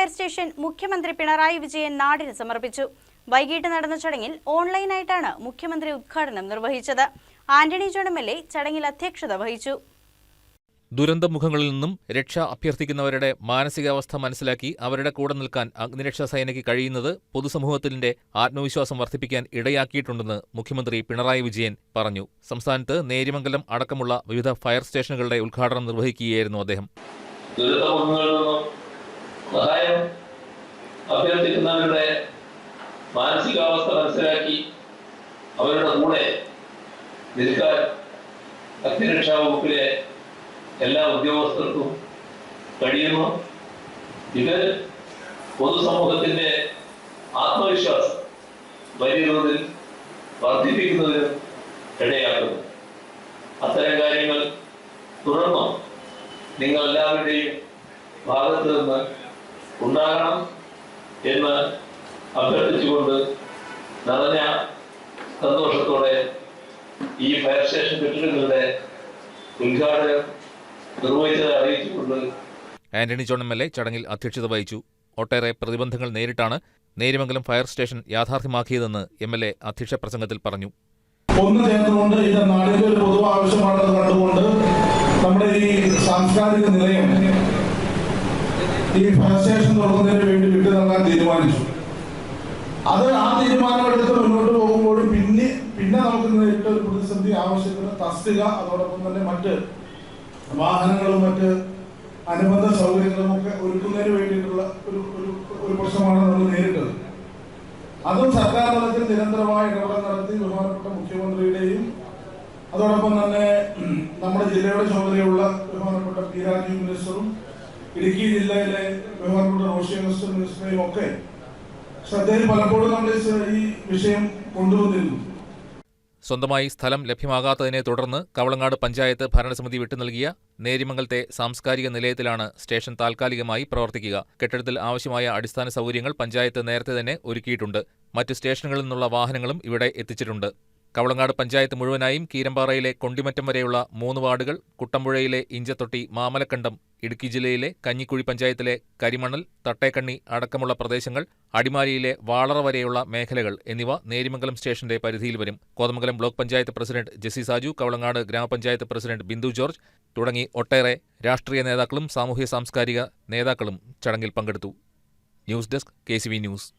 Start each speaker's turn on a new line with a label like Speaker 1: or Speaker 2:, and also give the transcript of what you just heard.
Speaker 1: Fire station മുഖ്യമന്ത്രി പിണറായി വിജയൻ നാടിന് സമർപ്പിച്ചു. വൈകിട്ട് നടന്ന ചടങ്ങിൽ ഓൺലൈനായിട്ടാണ് മുഖ്യമന്ത്രി ഉദ്ഘാടനം നിർവഹിച്ചത്. ആന്റണി ജോൺ എം.എൽ.എ ചടങ്ങിൽ അധ്യക്ഷത വഹിച്ചു.
Speaker 2: ദുരന്തമുഖങ്ങളിൽ നിന്നും രക്ഷ അഭ്യർത്ഥിക്കുന്നവരുടെ മാനസികാവസ്ഥ മനസ്സിലാക്കി അവരുടെ കൂടെ നിൽക്കാൻ അഗ്നിരക്ഷാ സേനയ്ക്ക് കഴിയുന്നത് പൊതുസമൂഹത്തിന്റെ ആത്മവിശ്വാസം വർദ്ധിപ്പിക്കാൻ ഇടയാക്കിയിട്ടുണ്ടെന്ന് മുഖ്യമന്ത്രി പിണറായി വിജയൻ പറഞ്ഞു. സംസ്ഥാനത്ത് നേര്യമംഗലം അടക്കമുള്ള വിവിധ ഫയർ സ്റ്റേഷനുകളുടെ ഉദ്ഘാടനം നിർവഹിക്കുകയായിരുന്നു അദ്ദേഹം.
Speaker 3: സഹായം അഭ്യർത്ഥിക്കുന്നവരുടെ മാനസികാവസ്ഥ മനസ്സിലാക്കി അവരുടെ കൂടെ നിൽക്കാൻ അഗ്നിരക്ഷാ വകുപ്പിലെ എല്ലാ ഉദ്യോഗസ്ഥർക്കും കഴിയുന്നു. ഇത് പൊതുസമൂഹത്തിന്റെ ആത്മവിശ്വാസം വലിയ തോതിൽ വർദ്ധിപ്പിക്കുന്നതിനും ഇടയാക്കുന്നു. അത്തരം കാര്യങ്ങൾ തുടർന്നും നിങ്ങൾ എല്ലാവരുടെയും ഭാഗത്ത് നിന്ന് ഉണ്ടാകണം എന്ന് അഭ്യർത്ഥിച്ചുകൊണ്ട് നിറഞ്ഞ സന്തോഷത്തോടെ ഈ ഫയർ സ്റ്റേഷൻ കെട്ടിടങ്ങളുടെ ഉദ്ഘാടനം നിർവഹിച്ചത് അറിയിച്ചുകൊണ്ട്
Speaker 2: ആന്റണി ജോൺ എം.എൽ.എ ചടങ്ങിൽ അധ്യക്ഷത വഹിച്ചു. ഒട്ടേറെ പ്രതിബന്ധങ്ങൾ നേരിട്ടാണ് നേര്യമംഗലം ഫയർ സ്റ്റേഷൻ യാഥാർത്ഥ്യമാക്കിയതെന്ന് എം.എൽ.എ അധ്യക്ഷ പ്രസംഗത്തിൽ പറഞ്ഞു.
Speaker 4: ഒന്ന് ചേർന്നുകൊണ്ട് ഇത് നാടിന്റെ ഒരു പൊതു ആവശ്യമാണെന്ന് കണ്ടുകൊണ്ട് നമ്മുടെ ഈ സാംസ്കാരിക നിലയം ഈ ഫയർ സ്റ്റേഷൻ തുറക്കുന്നതിന് വേണ്ടി വിട്ടു നൽകാൻ തീരുമാനിച്ചു. അത് ആ തീരുമാനമെടുത്ത് മുന്നോട്ട് പോകുമ്പോഴും പിന്നെ നമുക്ക് നേരിട്ട ഒരു പ്രതിസന്ധി ആവശ്യത്തിന് തസ്തിക, അതോടൊപ്പം തന്നെ മറ്റ് വാഹനങ്ങളും മറ്റ് അനുബന്ധ സൗകര്യങ്ങളും ഒക്കെ ഒരുക്കുന്നതിന് വേണ്ടിയിട്ടുള്ള ഒരു പ്രശ്നമാണ് നമ്മൾ നേരിട്ടത്. അതും സർക്കാർ തലത്തിൽ നിരന്തരമായ ഇടപെടൽ നടത്തി ബഹുമാനപ്പെട്ട മുഖ്യമന്ത്രിയുടെയും അതോടൊപ്പം തന്നെ നമ്മുടെ ജില്ലയുടെ ചുമതലയുള്ള ബഹുമാനപ്പെട്ട പി രാജീവ് മിനിസ്റ്ററും ഇടുക്കി ജില്ലയിലെ ബഹുമാനപ്പെട്ട റോഷി മിനിസ്റ്ററെയും ഒക്കെ ശ്രദ്ധയിൽ പലപ്പോഴും നമ്മൾ ഈ വിഷയം കൊണ്ടുവന്നിരുന്നു.
Speaker 2: സ്വന്തമായി സ്ഥലം ലഭ്യമാകാത്തതിനെ തുടർന്ന് കവളങ്ങാട് പഞ്ചായത്ത് ഭരണസമിതി വിട്ടു നൽകിയ നേര്യമംഗലത്തെ സാംസ്കാരിക നിലയത്തിലാണ് സ്റ്റേഷൻ താൽക്കാലികമായി പ്രവർത്തിക്കുക. കെട്ടിടത്തിൽ ആവശ്യമായ അടിസ്ഥാന സൗകര്യങ്ങൾ പഞ്ചായത്ത് നേരത്തെ തന്നെ ഒരുക്കിയിട്ടുണ്ട്. മറ്റ് സ്റ്റേഷനുകളിൽ നിന്നുള്ള വാഹനങ്ങളും ഇവിടെ എത്തിച്ചിട്ടുണ്ട്. കവളങ്ങാട് പഞ്ചായത്ത് മുഴുവനായും കീരമ്പാറയിലെ കൊണ്ടിമറ്റം വരെയുള്ള 3 വാർഡുകൾ, കുട്ടമ്പുഴയിലെ ഇഞ്ചത്തൊട്ടി, മാമലക്കണ്ടം, ഇടുക്കി ജില്ലയിലെ കഞ്ഞിക്കുഴി പഞ്ചായത്തിലെ കരിമണൽ, തട്ടേക്കണ്ണി അടക്കമുള്ള പ്രദേശങ്ങൾ, അടിമാലിയിലെ വാളറ വരെയുള്ള മേഖലകൾ എന്നിവ നേര്യമംഗലം സ്റ്റേഷന്റെ പരിധിയിൽ വരും. കോതമംഗലം ബ്ലോക്ക് പഞ്ചായത്ത് പ്രസിഡന്റ് ജെസി സാജു, കവളങ്ങാട് ഗ്രാമപഞ്ചായത്ത് പ്രസിഡന്റ് ബിന്ദു ജോർജ് തുടങ്ങി ഒട്ടേറെ രാഷ്ട്രീയ നേതാക്കളും സാമൂഹ്യ സാംസ്കാരിക നേതാക്കളും ചടങ്ങിൽ പങ്കെടുത്തു. News desk KCV news.